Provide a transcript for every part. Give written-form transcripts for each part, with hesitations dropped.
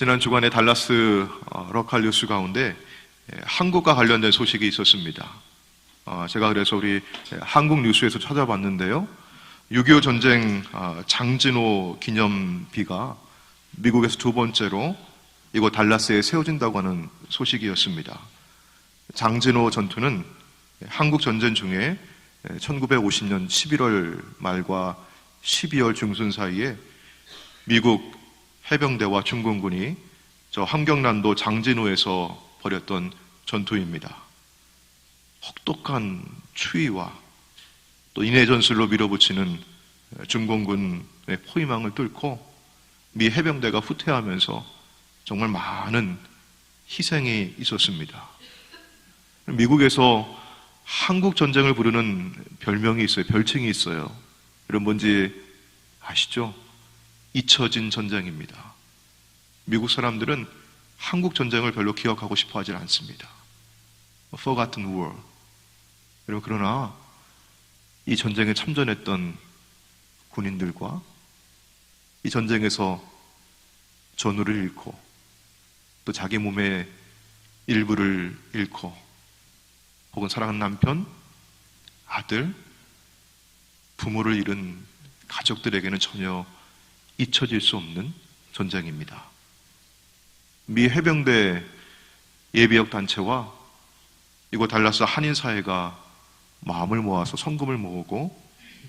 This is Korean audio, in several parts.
지난 주간에 달라스 로컬 뉴스 가운데 한국과 관련된 소식이 있었습니다. 제가 그래서 우리 한국 뉴스에서 찾아봤는데요. 6.25 전쟁 장진호 기념비가 미국에서 두 번째로 이곳 달라스에 세워진다고 하는 소식이었습니다. 장진호 전투는 한국 전쟁 중에 1950년 11월 말과 12월 중순 사이에 미국 해병대와 중공군이 저 함경남도 장진호에서 벌였던 전투입니다. 혹독한 추위와 또 인해 전술로 밀어붙이는 중공군의 포위망을 뚫고 미 해병대가 후퇴하면서 정말 많은 희생이 있었습니다. 미국에서 한국 전쟁을 부르는 별명이 있어요. 별칭이 있어요. 여러분 뭔지 아시죠? 잊혀진 전쟁입니다. 미국 사람들은 한국 전쟁을 별로 기억하고 싶어 하지 않습니다. Forgotten War. 여러분 그러나 이 전쟁에 참전했던 군인들과 이 전쟁에서 전우를 잃고 또 자기 몸의 일부를 잃고 혹은 사랑하는 남편, 아들, 부모를 잃은 가족들에게는 전혀 잊혀질 수 없는 전쟁입니다. 미 해병대 예비역 단체와 이곳 달라스 한인사회가 마음을 모아서 성금을 모으고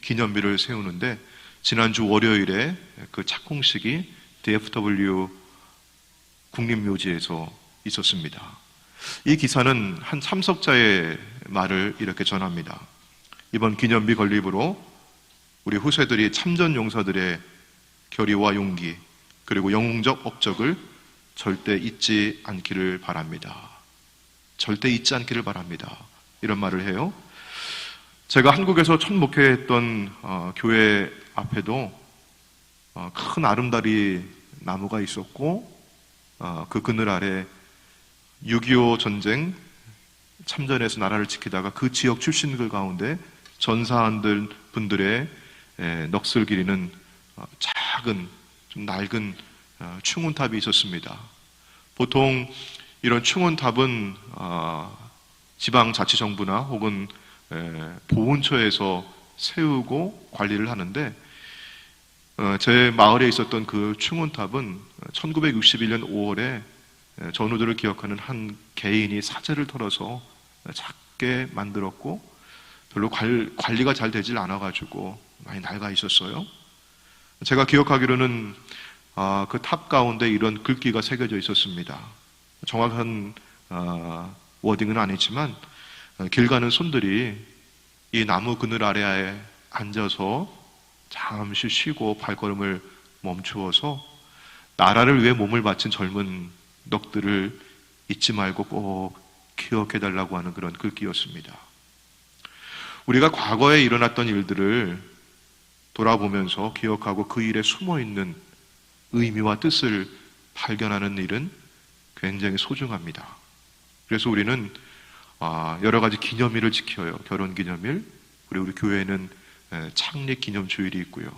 기념비를 세우는데 지난주 월요일에 그 착공식이 DFW 국립묘지에서 있었습니다. 이 기사는 한 참석자의 말을 이렇게 전합니다. 이번 기념비 건립으로 우리 후세들이 참전 용사들의 결의와 용기 그리고 영웅적 업적을 절대 잊지 않기를 바랍니다. 절대 잊지 않기를 바랍니다. 이런 말을 해요. 제가 한국에서 첫 목회했던 교회 앞에도 큰 아름다리 나무가 있었고 그 그늘 아래 6.25 전쟁 참전해서 나라를 지키다가 그 지역 출신들 가운데 전사한 분들의 넋을 기리는 작은 좀 낡은 충운탑이 있었습니다. 보통 이런 충운탑은 지방자치정부나 혹은 보훈처에서 세우고 관리를 하는데 제 마을에 있었던 그 충운탑은 1961년 5월에 전우들을 기억하는 한 개인이 사제를 털어서 작게 만들었고 별로 관리가 잘 되질 않아가지고 많이 낡아 있었어요. 제가 기억하기로는 그 탑 가운데 이런 글귀가 새겨져 있었습니다. 정확한 워딩은 아니지만 길 가는 손들이 이 나무 그늘 아래에 앉아서 잠시 쉬고 발걸음을 멈추어서 나라를 위해 몸을 바친 젊은 넋들을 잊지 말고 꼭 기억해달라고 하는 그런 글귀였습니다. 우리가 과거에 일어났던 일들을 돌아보면서 기억하고 그 일에 숨어있는 의미와 뜻을 발견하는 일은 굉장히 소중합니다. 그래서 우리는 여러 가지 기념일을 지켜요. 결혼기념일, 그리고 우리 교회에는 창립기념주일이 있고요.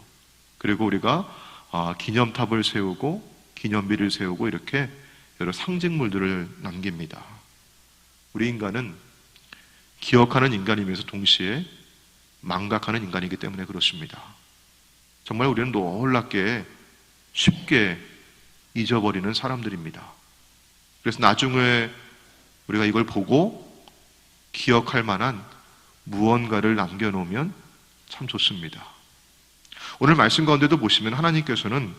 그리고 우리가 기념탑을 세우고 기념비를 세우고 이렇게 여러 상징물들을 남깁니다. 우리 인간은 기억하는 인간이면서 동시에 망각하는 인간이기 때문에 그렇습니다. 정말 우리는 놀랍게 쉽게 잊어버리는 사람들입니다. 그래서 나중에 우리가 이걸 보고 기억할 만한 무언가를 남겨놓으면 참 좋습니다. 오늘 말씀 가운데도 보시면 하나님께서는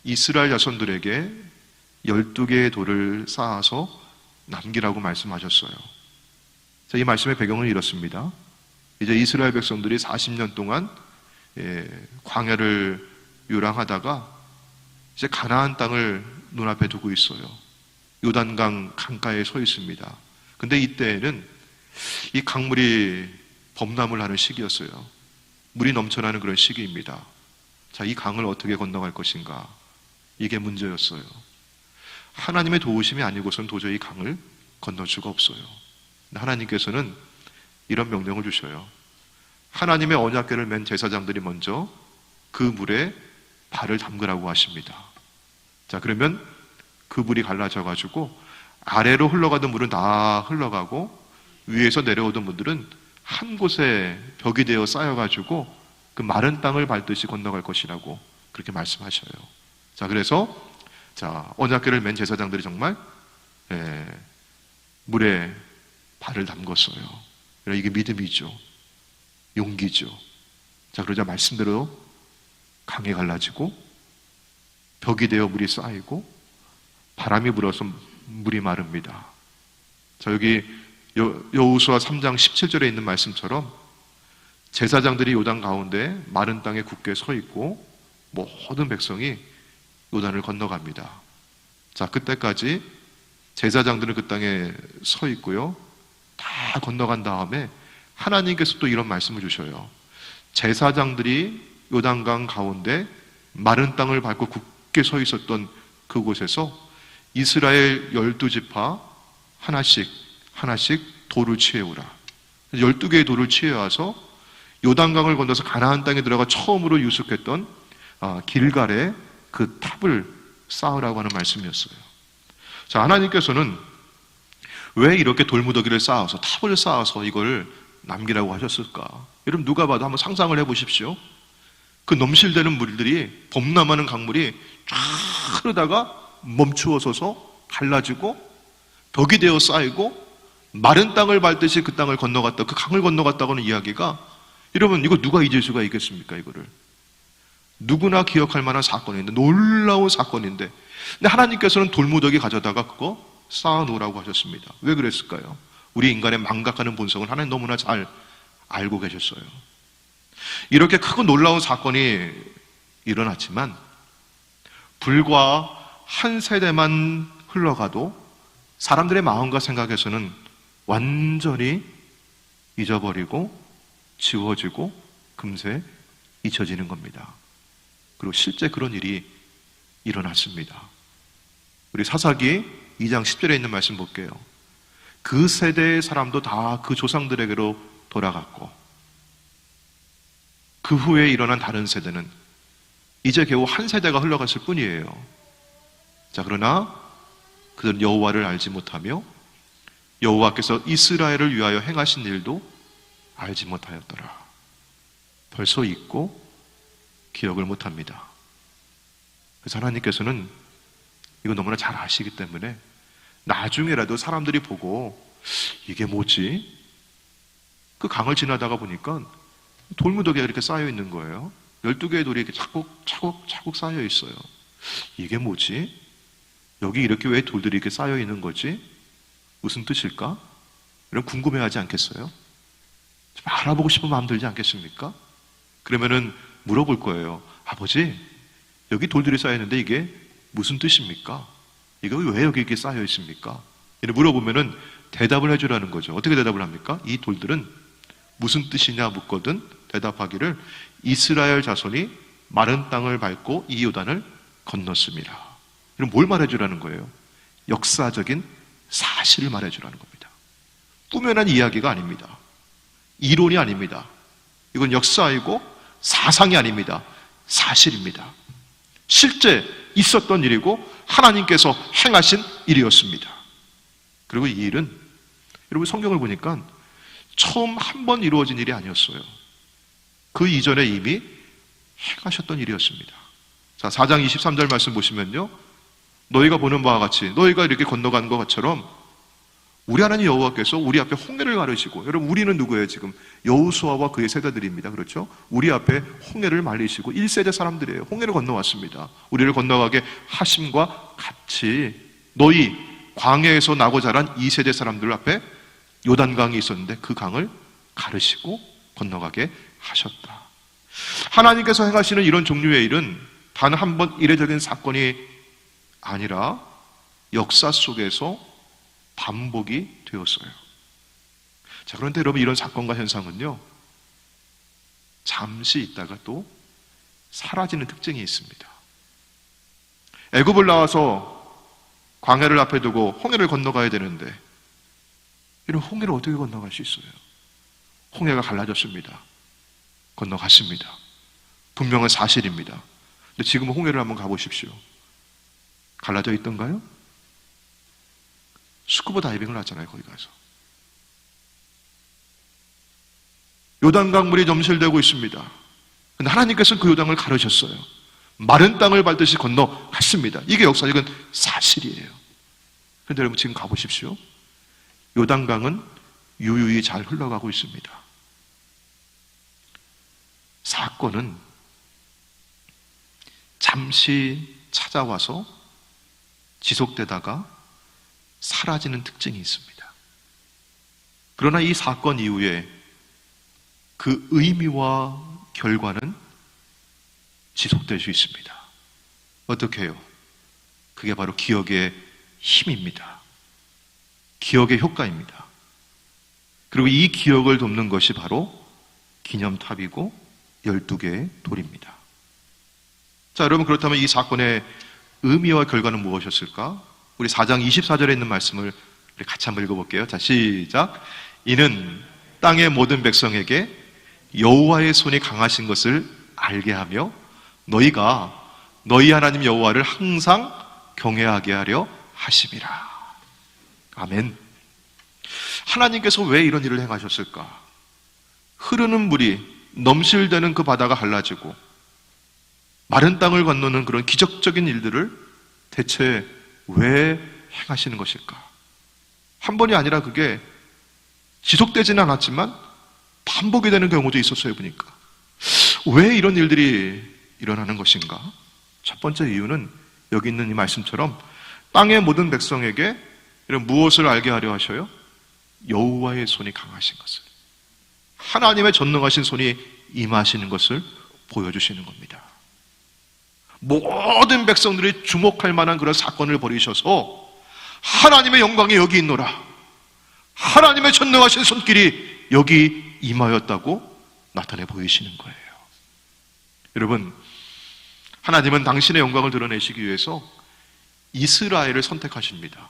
이스라엘 자손들에게 12개의 돌을 쌓아서 남기라고 말씀하셨어요. 자, 이 말씀의 배경은 이렇습니다. 이제 이스라엘 백성들이 40년 동안 광야를 유랑하다가 이제 가나안 땅을 눈앞에 두고 있어요. 요단강 강가에 서 있습니다. 근데 이때에는 이 강물이 범람을 하는 시기였어요. 물이 넘쳐나는 그런 시기입니다. 자, 이 강을 어떻게 건너갈 것인가? 이게 문제였어요. 하나님의 도우심이 아니고선 도저히 강을 건널 수가 없어요. 하나님께서는 이런 명령을 주셔요. 하나님의 언약궤를 맨 제사장들이 먼저 그 물에 발을 담그라고 하십니다. 자, 그러면 그 물이 갈라져가지고 아래로 흘러가던 물은 다 흘러가고 위에서 내려오던 물들은 한 곳에 벽이 되어 쌓여가지고 그 마른 땅을 밟듯이 건너갈 것이라고 그렇게 말씀하셔요. 자, 그래서 언약궤를 맨 제사장들이 정말 물에 발을 담궜어요. 이게 믿음이죠. 용기죠. 자, 그러자 말씀대로 강이 갈라지고 벽이 되어 물이 쌓이고 바람이 불어서 물이 마릅니다. 자, 여기 여호수아 3장 17절에 있는 말씀처럼 제사장들이 요단 가운데 마른 땅에 굳게 서 있고 모든 백성이 요단을 건너갑니다. 자, 그때까지 제사장들은 그 땅에 서 있고요. 다 건너간 다음에 하나님께서 또 이런 말씀을 주셔요. 제사장들이 요단강 가운데 마른 땅을 밟고 굳게 서 있었던 그곳에서 이스라엘 12지파 하나씩 돌을 취해오라. 12개의 돌을 취해와서 요단강을 건너서 가나안 땅에 들어가 처음으로 유숙했던 길갈에 그 탑을 쌓으라고 하는 말씀이었어요. 자, 하나님께서는 왜 이렇게 돌무더기를 쌓아서 탑을 쌓아서 이걸 남기라고 하셨을까? 여러분 누가 봐도 한번 상상을 해보십시오. 그 넘실대는 물들이 범람하는 강물이 쫙 흐르다가 멈추어서서 갈라지고 벽이 되어 쌓이고 마른 땅을 밟듯이 그 땅을 건너갔다, 그 강을 건너갔다고 하는 이야기가, 여러분 이거 누가 잊을 수가 있겠습니까? 이거를 누구나 기억할 만한 사건인데, 놀라운 사건인데, 근데 하나님께서는 돌무더기 가져다가 그거 쌓아놓으라고 하셨습니다. 왜 그랬을까요? 우리 인간의 망각하는 본성을 하나님 너무나 잘 알고 계셨어요. 이렇게 크고 놀라운 사건이 일어났지만 불과 한 세대만 흘러가도 사람들의 마음과 생각에서는 완전히 잊어버리고 지워지고 금세 잊혀지는 겁니다. 그리고 실제 그런 일이 일어났습니다. 우리 사사기 2장 10절에 있는 말씀 볼게요. 그 세대의 사람도 다 그 조상들에게로 돌아갔고 그 후에 일어난 다른 세대는 이제 겨우 한 세대가 흘러갔을 뿐이에요. 자, 그러나 그들은 여호와를 알지 못하며 여호와께서 이스라엘을 위하여 행하신 일도 알지 못하였더라. 벌써 잊고 기억을 못합니다. 그래서 하나님께서는 이거 너무나 잘 아시기 때문에 나중에라도 사람들이 보고 이게 뭐지? 그 강을 지나다가 보니까 돌무더기가 이렇게 쌓여 있는 거예요. 12개의 돌이 이렇게 차곡차곡 쌓여 있어요. 이게 뭐지? 여기 이렇게 왜 돌들이 이렇게 쌓여 있는 거지? 무슨 뜻일까? 이런 궁금해하지 않겠어요? 좀 알아보고 싶은 마음 들지 않겠습니까? 그러면은 물어볼 거예요. 아버지, 여기 돌들이 쌓여 있는데 이게 무슨 뜻입니까? 이거 왜 여기 이렇게 쌓여 있습니까? 이렇게 물어보면은 대답을 해주라는 거죠. 어떻게 대답을 합니까? 이 돌들은 무슨 뜻이냐 묻거든 대답하기를 이스라엘 자손이 마른 땅을 밟고 이 요단을 건넜습니다. 이런 뭘 말해주라는 거예요? 역사적인 사실을 말해주라는 겁니다. 꾸며낸 이야기가 아닙니다. 이론이 아닙니다. 이건 역사이고 사상이 아닙니다. 사실입니다. 실제 있었던 일이고 하나님께서 행하신 일이었습니다. 그리고 이 일은 여러분 성경을 보니까 처음 한 번 이루어진 일이 아니었어요. 그 이전에 이미 행하셨던 일이었습니다. 자, 4장 23절 말씀 보시면요, 너희가 보는 바와 같이 너희가 이렇게 건너간 것처럼 우리 하나님 여호와께서 우리 앞에 홍해를 가르시고, 여러분 우리는 누구예요? 지금 여호수아와 그의 세대들입니다. 그렇죠? 우리 앞에 홍해를 말리시고 1세대 사람들이에요. 홍해를 건너왔습니다. 우리를 건너가게 하심과 같이 너희 광야에서 나고 자란 2세대 사람들 앞에 요단강이 있었는데 그 강을 가르시고 건너가게 하셨다. 하나님께서 행하시는 이런 종류의 일은 단 한 번 이례적인 사건이 아니라 역사 속에서 반복이 되었어요. 자, 그런데 여러분 이런 사건과 현상은요, 잠시 있다가 또 사라지는 특징이 있습니다. 애굽을 나와서 광야를 앞에 두고 홍해를 건너가야 되는데 이런 홍해를 어떻게 건너갈 수 있어요? 홍해가 갈라졌습니다. 건너갔습니다. 분명한 사실입니다. 근데 지금 홍해를 한번 가보십시오. 갈라져 있던가요? 스쿠버 다이빙을 하잖아요, 거기 가서. 요단강 물이 넘실대고 있습니다. 근데 하나님께서는 그 요단을 가르셨어요. 마른 땅을 밟듯이 건너갔습니다. 이게 역사적인 사실이에요. 그런데 여러분 지금 가보십시오. 요단강은 유유히 잘 흘러가고 있습니다. 사건은 잠시 찾아와서 지속되다가 사라지는 특징이 있습니다. 그러나 이 사건 이후에 그 의미와 결과는 지속될 수 있습니다. 어떻게 해요? 그게 바로 기억의 힘입니다. 기억의 효과입니다. 그리고 이 기억을 돕는 것이 바로 기념탑이고 12개의 돌입니다. 자, 여러분 그렇다면 이 사건의 의미와 결과는 무엇이었을까? 우리 4장 24절에 있는 말씀을 우리 같이 한번 읽어볼게요. 자, 시작. 이는 땅의 모든 백성에게 여호와의 손이 강하신 것을 알게 하며 너희가 너희 하나님 여호와를 항상 경외하게 하려 하심이라. 아멘. 하나님께서 왜 이런 일을 행하셨을까? 흐르는 물이 넘실대는 그 바다가 갈라지고 마른 땅을 건너는 그런 기적적인 일들을 대체 왜 행하시는 것일까? 한 번이 아니라 그게 지속되지는 않았지만 반복이 되는 경우도 있었어요, 보니까. 왜 이런 일들이 일어나는 것인가? 첫 번째 이유는 여기 있는 이 말씀처럼 땅의 모든 백성에게 이런 무엇을 알게 하려 하셔요? 여호와의 손이 강하신 것을, 하나님의 전능하신 손이 임하시는 것을 보여주시는 겁니다. 모든 백성들이 주목할 만한 그런 사건을 벌이셔서 하나님의 영광이 여기 있노라, 하나님의 전능하신 손길이 여기 임하였다고 나타내 보이시는 거예요. 여러분, 하나님은 당신의 영광을 드러내시기 위해서 이스라엘을 선택하십니다.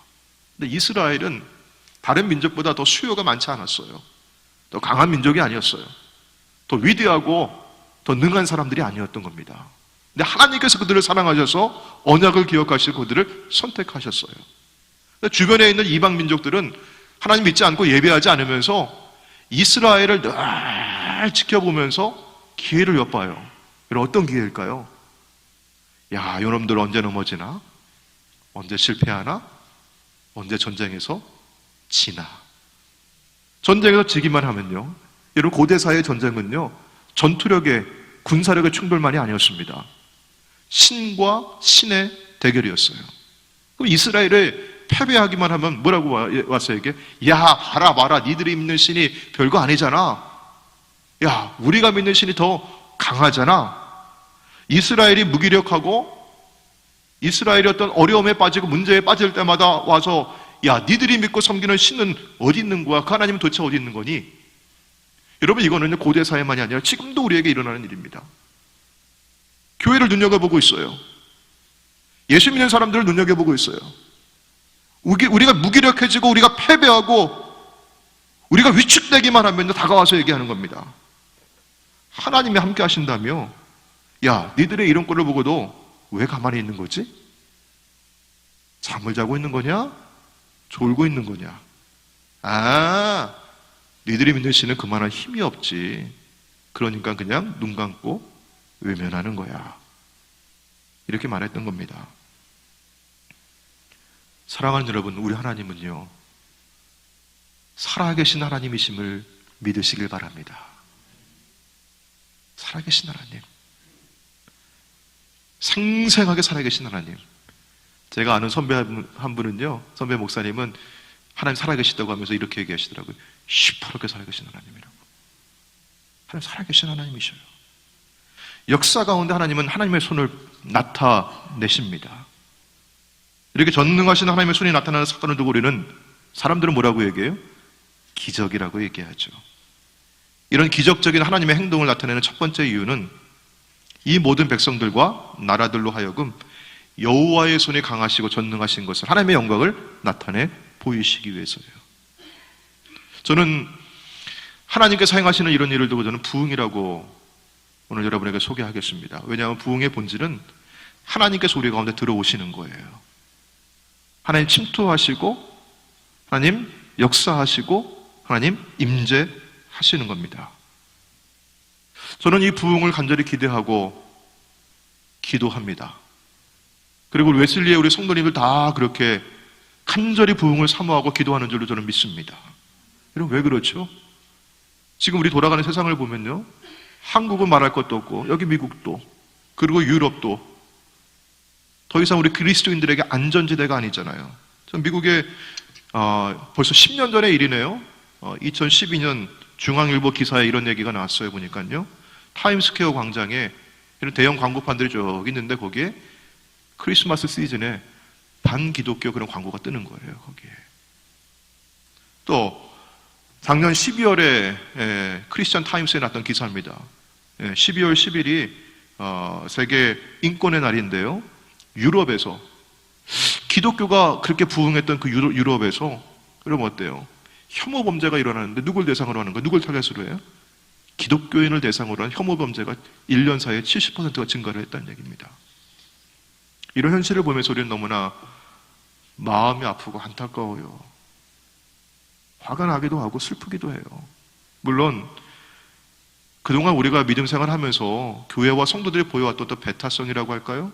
근데 이스라엘은 다른 민족보다 더 수요가 많지 않았어요. 더 강한 민족이 아니었어요. 더 위대하고 더 능한 사람들이 아니었던 겁니다. 근데 하나님께서 그들을 사랑하셔서 언약을 기억하시고 그들을 선택하셨어요. 주변에 있는 이방 민족들은 하나님 믿지 않고 예배하지 않으면서 이스라엘을 늘 지켜보면서 기회를 엿봐요. 여러분, 어떤 기회일까요? 야, 이놈들 언제 넘어지나? 언제 실패하나? 언제 전쟁에서 지나? 전쟁에서 지기만 하면요, 여러분 고대사의 전쟁은요 전투력의, 군사력의 충돌만이 아니었습니다. 신과 신의 대결이었어요. 그럼 이스라엘을 패배하기만 하면 뭐라고 왔어요 이게? 야, 봐라 니들이 믿는 신이 별거 아니잖아. 야, 우리가 믿는 신이 더 강하잖아. 이스라엘이 무기력하고 이스라엘이 어떤 어려움에 빠지고 문제에 빠질 때마다 와서 야, 니들이 믿고 섬기는 신은 어디 있는 거야? 그 하나님은 도대체 어디 있는 거니? 여러분, 이거는 고대 사회만이 아니라 지금도 우리에게 일어나는 일입니다. 교회를 눈여겨보고 있어요. 예수 믿는 사람들을 눈여겨보고 있어요. 우리가 무기력해지고 우리가 패배하고 우리가 위축되기만 하면 다가와서 얘기하는 겁니다. 하나님이 함께 하신다며, 야, 니들의 이런 꼴을 보고도 왜 가만히 있는 거지? 잠을 자고 있는 거냐? 졸고 있는 거냐? 아, 니들이 믿는 신은 그만한 힘이 없지. 그러니까 그냥 눈 감고 외면하는 거야. 이렇게 말했던 겁니다. 사랑하는 여러분, 우리 하나님은요, 살아계신 하나님이심을 믿으시길 바랍니다. 살아계신 하나님, 생생하게 살아계신 하나님. 제가 아는 선배 한 분은요, 선배 목사님은 하나님 살아계시다고 하면서 이렇게 얘기하시더라고요. 시퍼렇게 살아계신 하나님이라고. 하나님 살아계신 하나님이셔요. 역사 가운데 하나님은 하나님의 손을 나타내십니다. 이렇게 전능하신 하나님의 손이 나타나는 사건을 두고 우리는, 사람들은 뭐라고 얘기해요? 기적이라고 얘기하죠. 이런 기적적인 하나님의 행동을 나타내는 첫 번째 이유는 이 모든 백성들과 나라들로 하여금 여호와의 손이 강하시고 전능하신 것을, 하나님의 영광을 나타내 보이시기 위해서예요. 저는 하나님께서 행하시는 이런 일을 두고 저는 부흥이라고 오늘 여러분에게 소개하겠습니다. 왜냐하면 부흥의 본질은 하나님께서 우리 가운데 들어오시는 거예요. 하나님 침투하시고 하나님 역사하시고 하나님 임재하시는 겁니다. 저는 이 부흥을 간절히 기대하고 기도합니다. 그리고 웨슬리의 우리 성도님들 다 그렇게 간절히 부흥을 사모하고 기도하는 줄로 저는 믿습니다. 여러분 왜 그렇죠? 지금 우리 돌아가는 세상을 보면요, 한국은 말할 것도 없고 여기 미국도 그리고 유럽도 더 이상 우리 그리스도인들에게 안전지대가 아니잖아요. 전 미국에 벌써 10년 전의 일이네요. 2012년 중앙일보 기사에 이런 얘기가 나왔어요. 보니까요, 타임스퀘어 광장에 이런 대형 광고판들이 쭉 있는데 거기에 크리스마스 시즌에 반기독교 그런 광고가 뜨는 거예요. 거기에 또 작년 12월에 크리스천 타임스에 났던 기사입니다. 12월 10일이 세계 인권의 날인데요, 유럽에서 기독교가 그렇게 부흥했던 그 유럽에서 그럼 어때요? 혐오 범죄가 일어나는데 누굴 대상으로 하는 거예요? 누굴 타겟으로 해요? 기독교인을 대상으로 한 혐오 범죄가 1년 사이에 70%가 증가를 했다는 얘기입니다. 이런 현실을 보면서 우리는 너무나 마음이 아프고 안타까워요. 화가 나기도 하고 슬프기도 해요. 물론 그동안 우리가 믿음 생활하면서 교회와 성도들이 보여왔던 또 배타성이라고 할까요?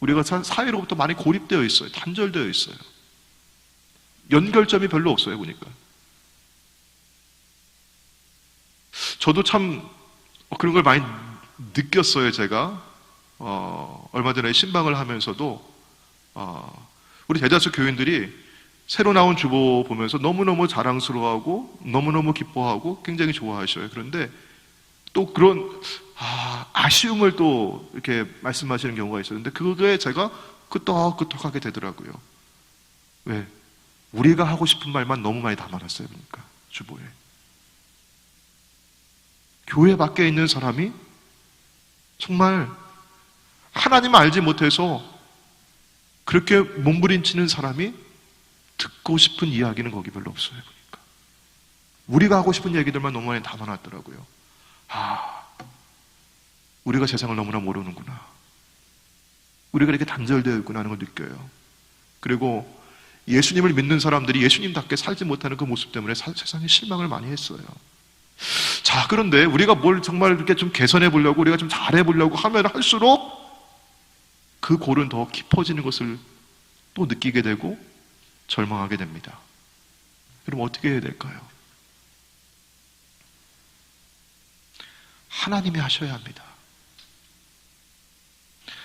우리가 사회로부터 많이 고립되어 있어요. 단절되어 있어요. 연결점이 별로 없어요. 보니까 저도 참 그런 걸 많이 느꼈어요. 제가 얼마 전에 신방을 하면서도 우리 대다수 교인들이 새로 나온 주보 보면서 너무너무 자랑스러워하고 너무너무 기뻐하고 굉장히 좋아하셔요. 그런데 또 그런 아쉬움을 또 이렇게 말씀하시는 경우가 있었는데 그거에 제가 끄떡끄떡하게 되더라고요. 왜? 우리가 하고 싶은 말만 너무 많이 담아놨어요. 그러니까 주보에 교회 밖에 있는 사람이 정말 하나님을 알지 못해서 그렇게 몸부림치는 사람이 듣고 싶은 이야기는 거기 별로 없어요. 보니까 우리가 하고 싶은 얘기들만 너무 많이 담아놨더라고요. 우리가 세상을 너무나 모르는구나, 우리가 이렇게 단절되어 있구나 하는 걸 느껴요. 그리고 예수님을 믿는 사람들이 예수님답게 살지 못하는 그 모습 때문에 세상에 실망을 많이 했어요. 자, 그런데 우리가 뭘 정말 이렇게 좀 개선해 보려고, 우리가 좀 잘해 보려고 하면 할수록 그 골은 더 깊어지는 것을 또 느끼게 되고 절망하게 됩니다. 그럼 어떻게 해야 될까요? 하나님이 하셔야 합니다.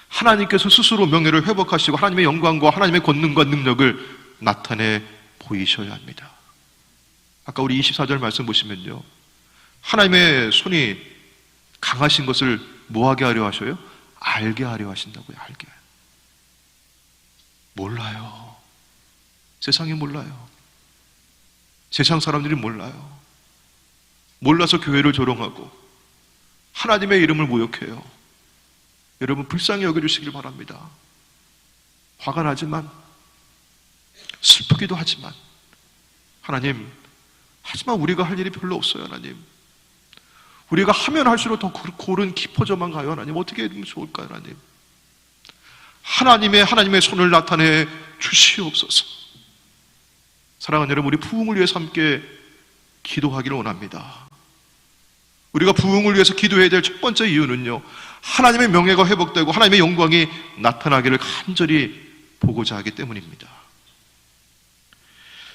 하나님께서 스스로 명예를 회복하시고 하나님의 영광과 하나님의 권능과 능력을 나타내 보이셔야 합니다. 아까 우리 24절 말씀 보시면요, 하나님의 손이 강하신 것을 뭐하게 하려 하셔요? 알게 하려 하신다고요. 알게. 몰라요. 세상이 몰라요. 세상 사람들이 몰라요. 몰라서 교회를 조롱하고 하나님의 이름을 모욕해요. 여러분 불쌍히 여겨주시길 바랍니다. 화가 나지만 슬프기도 하지만 하나님, 하지만 우리가 할 일이 별로 없어요. 하나님, 우리가 하면 할수록 더 골은 깊어져만 가요. 하나님, 어떻게 해야 좋을까요? 하나님의 손을 나타내 주시옵소서. 사랑하는 여러분, 우리 부흥을 위해서 함께 기도하기를 원합니다. 우리가 부흥을 위해서 기도해야 될 첫 번째 이유는요, 하나님의 명예가 회복되고 하나님의 영광이 나타나기를 간절히 보고자 하기 때문입니다.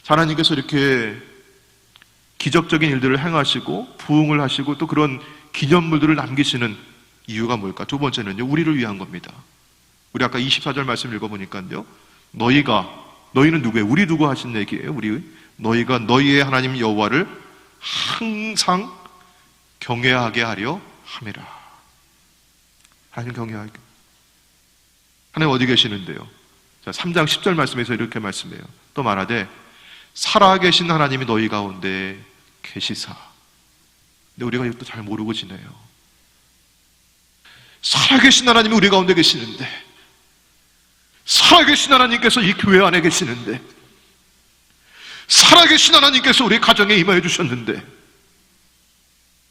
하나님께서 이렇게 기적적인 일들을 행하시고 부흥을 하시고 또 그런 기념물들을 남기시는 이유가 뭘까? 두 번째는요, 우리를 위한 겁니다. 우리 아까 24절 말씀 읽어보니까요, 너희는 누구예요? 우리 누구 하신 얘기예요? 너희가 너희의 하나님 여호와를 항상 경외하게 하려 함이라. 하나님 경외하게. 하나님 어디 계시는데요? 자, 3장 10절 말씀에서 이렇게 말씀해요. 또 말하되 살아계신 하나님이 너희 가운데 계시사. 근데 우리가 이것도 잘 모르고 지내요. 살아계신 하나님이 우리 가운데 계시는데, 살아계신 하나님께서 이 교회 안에 계시는데, 살아계신 하나님께서 우리 가정에 임하여 주셨는데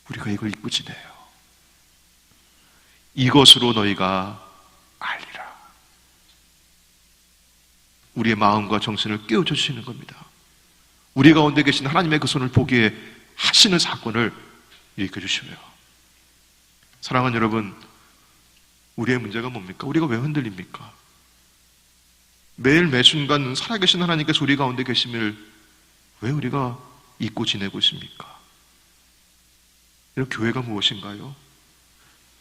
우리가 이걸 잊고 지내요. 이것으로 너희가 알리라. 우리의 마음과 정신을 깨워주시는 겁니다. 우리 가운데 계신 하나님의 그 손을 보게 하시는 사건을 일으켜 주셔요. 사랑하는 여러분, 우리의 문제가 뭡니까? 우리가 왜 흔들립니까? 매일 매순간 살아계신 하나님께서 우리 가운데 계심을 왜 우리가 잊고 지내고 있습니까? 교회가 무엇인가요?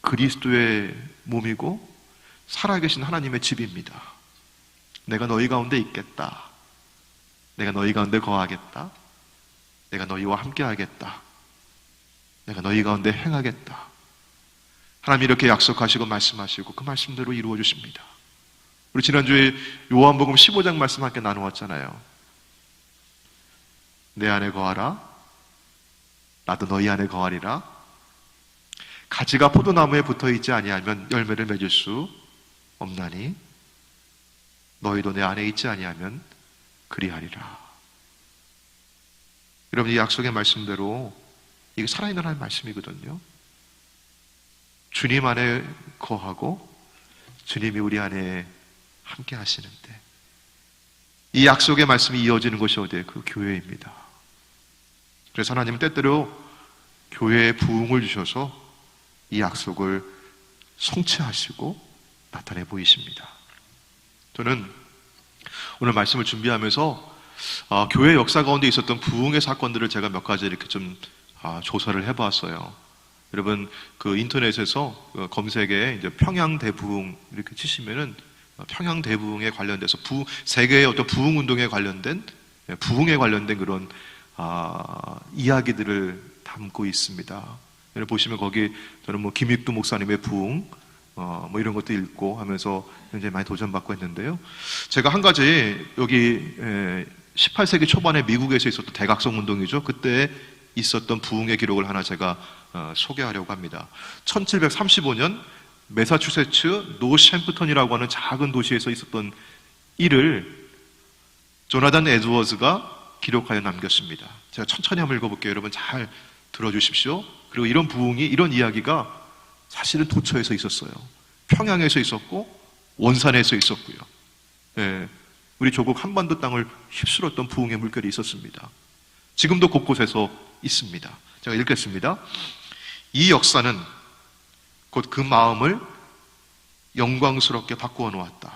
그리스도의 몸이고 살아계신 하나님의 집입니다. 내가 너희 가운데 있겠다. 내가 너희 가운데 거하겠다. 내가 너희와 함께 하겠다. 내가 너희 가운데 행하겠다. 하나님이 이렇게 약속하시고 말씀하시고 그 말씀대로 이루어 주십니다. 우리 지난주에 요한복음 15장 말씀 함께 나누었잖아요. 내 안에 거하라. 나도 너희 안에 거하리라. 가지가 포도나무에 붙어있지 아니하면 열매를 맺을 수 없나니 너희도 내 안에 있지 아니하면 그리하리라. 여러분, 이 약속의 말씀대로 이게 살아있는 하나님의 말씀이거든요. 주님 안에 거하고 주님이 우리 안에 함께 하시는데 이 약속의 말씀이 이어지는 것이 어디예요? 그 교회입니다. 그래서 하나님은 때때로 교회에 부흥을 주셔서 이 약속을 성취하시고 나타내 보이십니다. 저는 오늘 말씀을 준비하면서 교회 역사 가운데 있었던 부흥의 사건들을 제가 몇 가지 이렇게 좀 조사를 해봤어요. 여러분, 그 인터넷에서 검색에 이제 평양 대부흥 이렇게 치시면은 평양 대부흥에 관련돼서 세계의 어떤 부흥 운동에 관련된 부흥에 관련된 그런 이야기들을 담고 있습니다. 보시면 거기 저는 뭐 김익두 목사님의 부흥 뭐 이런 것도 읽고 하면서 굉장히 많이 도전받고 했는데요. 제가 한 가지 여기 18세기 초반에 미국에서 있었던 대각성 운동이죠. 그때 있었던 부흥의 기록을 하나 제가 소개하려고 합니다. 1735년 매사추세츠 노샘프턴이라고 하는 작은 도시에서 있었던 일을 조나단 에드워즈가 기록하여 남겼습니다. 제가 천천히 한번 읽어볼게요. 여러분 잘 들어주십시오. 그리고 이런 부흥이, 이런 이야기가 사실은 도처에서 있었어요. 평양에서 있었고 원산에서 있었고요. 우리 조국 한반도 땅을 휩쓸었던 부흥의 물결이 있었습니다. 지금도 곳곳에서 있습니다. 제가 읽겠습니다. 이 역사는 곧 그 마음을 영광스럽게 바꾸어 놓았다.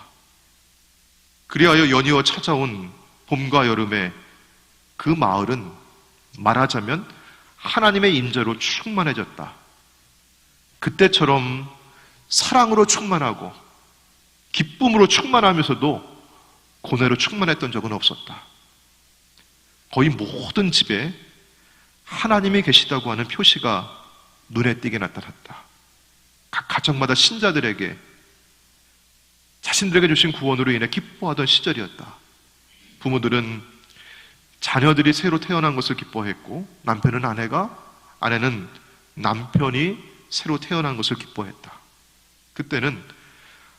그리하여 연이어 찾아온 봄과 여름에 그 마을은 말하자면 하나님의 임재로 충만해졌다. 그때처럼 사랑으로 충만하고 기쁨으로 충만하면서도 고뇌로 충만했던 적은 없었다. 거의 모든 집에 하나님이 계시다고 하는 표시가 눈에 띄게 나타났다. 각 가정마다 신자들에게 자신들에게 주신 구원으로 인해 기뻐하던 시절이었다. 부모들은 자녀들이 새로 태어난 것을 기뻐했고 남편은 아내는 남편이 새로 태어난 것을 기뻐했다. 그때는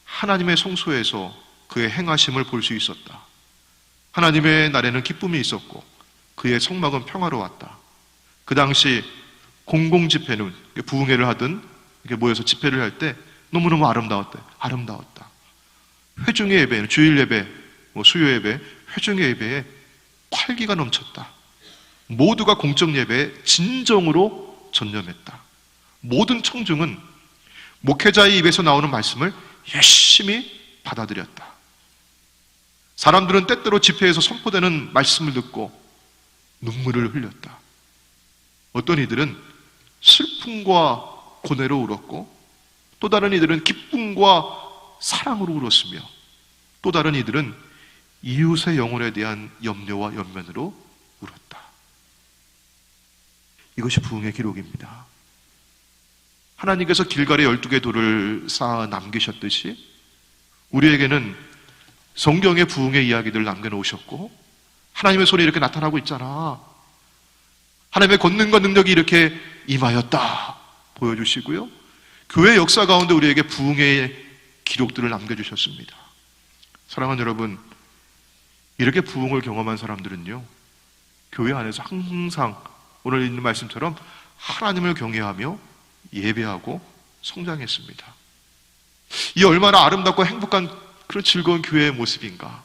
하나님의 성소에서 그의 행하심을 볼 수 있었다. 하나님의 날에는 기쁨이 있었고 그의 성막은 평화로웠다. 그 당시 공공집회는 부흥회를 하든 이렇게 모여서 집회를 할 때 너무너무 아름다웠다. 회중의 예배는 주일 예배, 수요 예배, 회중의 예배에 활기가 넘쳤다. 모두가 공적 예배에 진정으로 전념했다. 모든 청중은 목회자의 입에서 나오는 말씀을 열심히 받아들였다. 사람들은 때때로 집회에서 선포되는 말씀을 듣고 눈물을 흘렸다. 어떤 이들은 슬픔과 고뇌로 울었고 또 다른 이들은 기쁨과 사랑으로 울었으며 또 다른 이들은 이웃의 영혼에 대한 염려와 연면으로 울었다. 이것이 부흥의 기록입니다. 하나님께서 길갈에 12개 돌을 쌓아 남기셨듯이 우리에게는 성경의 부흥의 이야기들을 남겨놓으셨고 하나님의 손이 이렇게 나타나고 있잖아. 하나님의 권능과 능력이 이렇게 임하였다 보여주시고요. 교회 역사 가운데 우리에게 부흥의 기록들을 남겨주셨습니다. 사랑하는 여러분, 이렇게 부흥을 경험한 사람들은요, 교회 안에서 항상 오늘 있는 말씀처럼 하나님을 경외하며 예배하고 성장했습니다. 이 얼마나 아름답고 행복한 그런 즐거운 교회의 모습인가.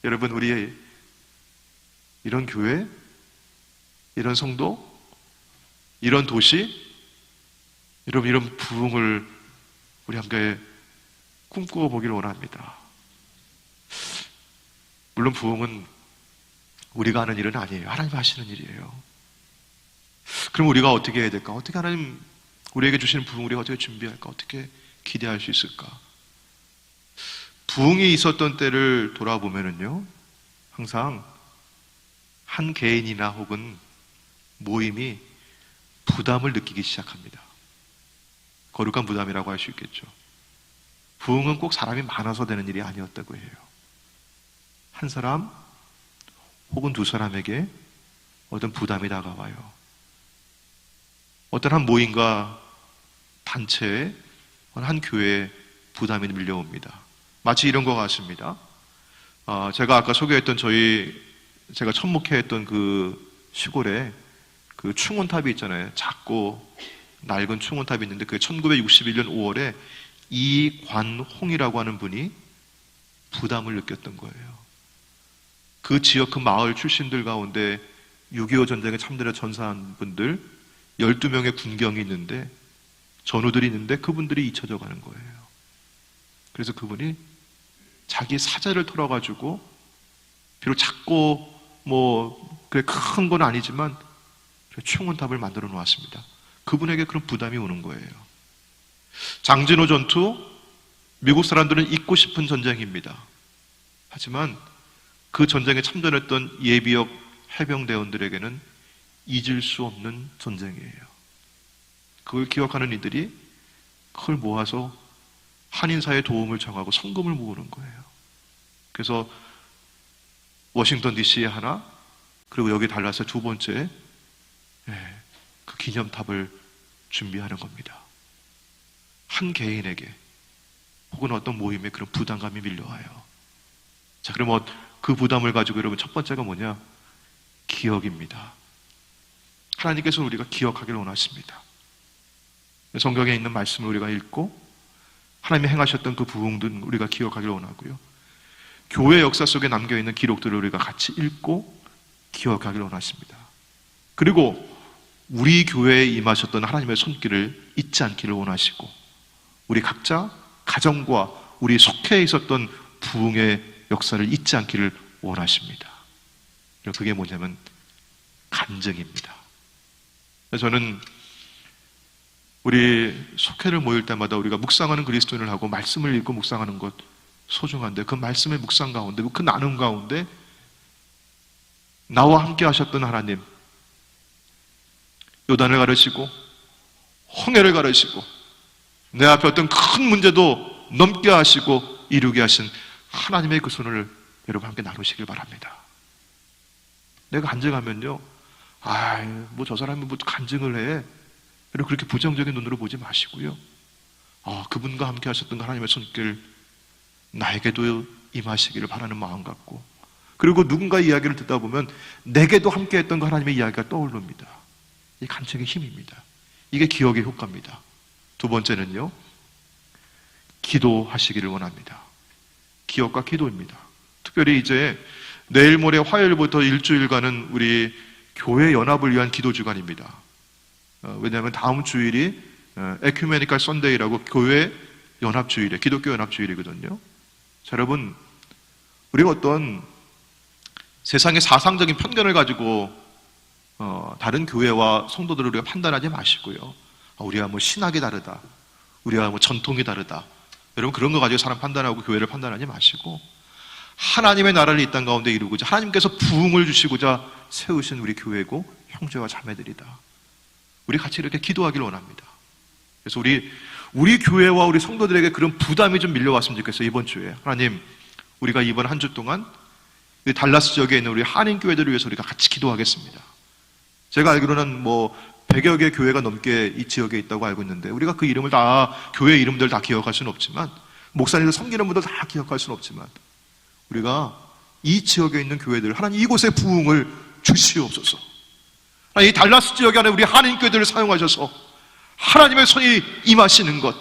여러분, 우리의 이런 교회, 이런 성도, 이런 도시, 여러분 이런 부흥을 우리 함께 꿈꾸어 보기를 원합니다. 물론 부흥은 우리가 하는 일은 아니에요. 하나님 하시는 일이에요. 그럼 우리가 어떻게 해야 될까? 어떻게 하나님 우리에게 주시는 부흥 우리가 어떻게 준비할까? 어떻게 기대할 수 있을까? 부흥이 있었던 때를 돌아보면은요, 항상 한 개인이나 혹은 모임이 부담을 느끼기 시작합니다. 거룩한 부담이라고 할 수 있겠죠. 부흥은 꼭 사람이 많아서 되는 일이 아니었다고 해요. 한 사람 혹은 두 사람에게 어떤 부담이 다가와요. 어떤 한 모임과 단체에 한 교회에 부담이 밀려옵니다. 마치 이런 것 같습니다. 제가 아까 소개했던 제가 천목회했던 그 시골에 그 충원탑이 있잖아요. 작고 낡은 충원탑이 있는데 그게 1961년 5월에 이관홍이라고 하는 분이 부담을 느꼈던 거예요. 그 지역 그 마을 출신들 가운데 6.25 전쟁에 참전해 전사한 분들 12명의 군경이 있는데 전우들이 있는데 그분들이 잊혀져 가는 거예요. 그래서 그분이 자기 사자를 털어가지고 비록 작고 그래 큰 건 아니지만 충원탑을 만들어 놓았습니다. 그분에게 그런 부담이 오는 거예요. 장진호 전투, 미국 사람들은 잊고 싶은 전쟁입니다. 하지만 그 전쟁에 참전했던 예비역 해병대원들에게는 잊을 수 없는 전쟁이에요. 그걸 기억하는 이들이 그걸 모아서 한인사의 도움을 청하고 성금을 모으는 거예요. 그래서 워싱턴 DC에 하나, 그리고 여기 달라스에 두 번째 그 기념탑을 준비하는 겁니다. 한 개인에게 혹은 어떤 모임에 그런 부담감이 밀려와요. 자, 그러면 그 부담을 가지고 여러분 첫 번째가 뭐냐? 기억입니다. 하나님께서 우리가 기억하기를 원하십니다. 성경에 있는 말씀을 우리가 읽고 하나님이 행하셨던 그 부흥들 우리가 기억하기를 원하고요. 교회 역사 속에 남겨있는 기록들을 우리가 같이 읽고 기억하기를 원하십니다. 그리고 우리 교회에 임하셨던 하나님의 손길을 잊지 않기를 원하시고 우리 각자 가정과 우리 속해 있었던 부흥의 역사를 잊지 않기를 원하십니다. 그리고 그게 뭐냐면 간증입니다. 저는 우리 속회를 모일 때마다 우리가 묵상하는 그리스도인을 하고 말씀을 읽고 묵상하는 것 소중한데 그 말씀의 묵상 가운데 그 나눔 가운데 나와 함께 하셨던 하나님, 요단을 가르시고 홍해를 가르시고 내 앞에 어떤 큰 문제도 넘게 하시고 이루게 하신 하나님의 그 손을 여러분 함께 나누시길 바랍니다. 내가 간증하면요, 저 사람이 뭐 간증을 해, 여러분 그렇게 부정적인 눈으로 보지 마시고요, 그분과 함께 하셨던 하나님의 손길 나에게도 임하시기를 바라는 마음 갖고, 그리고 누군가의 이야기를 듣다 보면 내게도 함께 했던 그 하나님의 이야기가 떠오릅니다. 이 간증의 힘입니다. 이게 기억의 효과입니다. 두 번째는요, 기도하시기를 원합니다. 기억과 기도입니다. 특별히 이제 내일 모레 화요일부터 일주일간은 우리 교회 연합을 위한 기도 주간입니다. 왜냐하면 다음 주일이 에큐메니컬 선데이라고 교회 연합 주일에 기독교 연합 주일이거든요. 자, 여러분, 우리가 어떤 세상의 사상적인 편견을 가지고 다른 교회와 성도들을 우리가 판단하지 마시고요. 우리가 뭐 신학이 다르다, 우리가 뭐 전통이 다르다, 여러분 그런 거 가지고 사람 판단하고 교회를 판단하지 마시고 하나님의 나라를 이 땅 가운데 이루고자 하나님께서 부흥을 주시고자 세우신 우리 교회고 형제와 자매들이다. 우리 같이 이렇게 기도하기를 원합니다. 그래서 우리 교회와 우리 성도들에게 그런 부담이 좀 밀려왔으면 좋겠어요. 이번 주에 하나님, 우리가 이번 한 주 동안 달라스 지역에 있는 우리 한인 교회들을 위해서 우리가 같이 기도하겠습니다. 제가 알기로는 100여 개 교회가 넘게 이 지역에 있다고 알고 있는데 우리가 그 이름을 다, 교회 이름들 다 기억할 수는 없지만, 목사님들 섬기는 분들 다 기억할 수는 없지만, 우리가 이 지역에 있는 교회들, 하나님 이곳에 부흥을 주시옵소서. 이 달라스 지역에 안에 우리 한인 교회들을 사용하셔서 하나님의 손이 임하시는 것,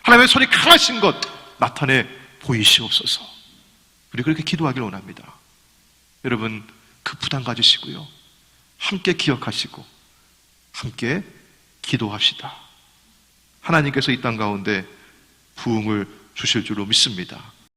하나님의 손이 강하신 것 나타내 보이시옵소서. 우리 그렇게 기도하기를 원합니다. 여러분, 그 그 부담 가지시고요. 함께 기억하시고 함께 기도합시다. 하나님께서 이 땅 가운데 부흥을 주실 줄로 믿습니다.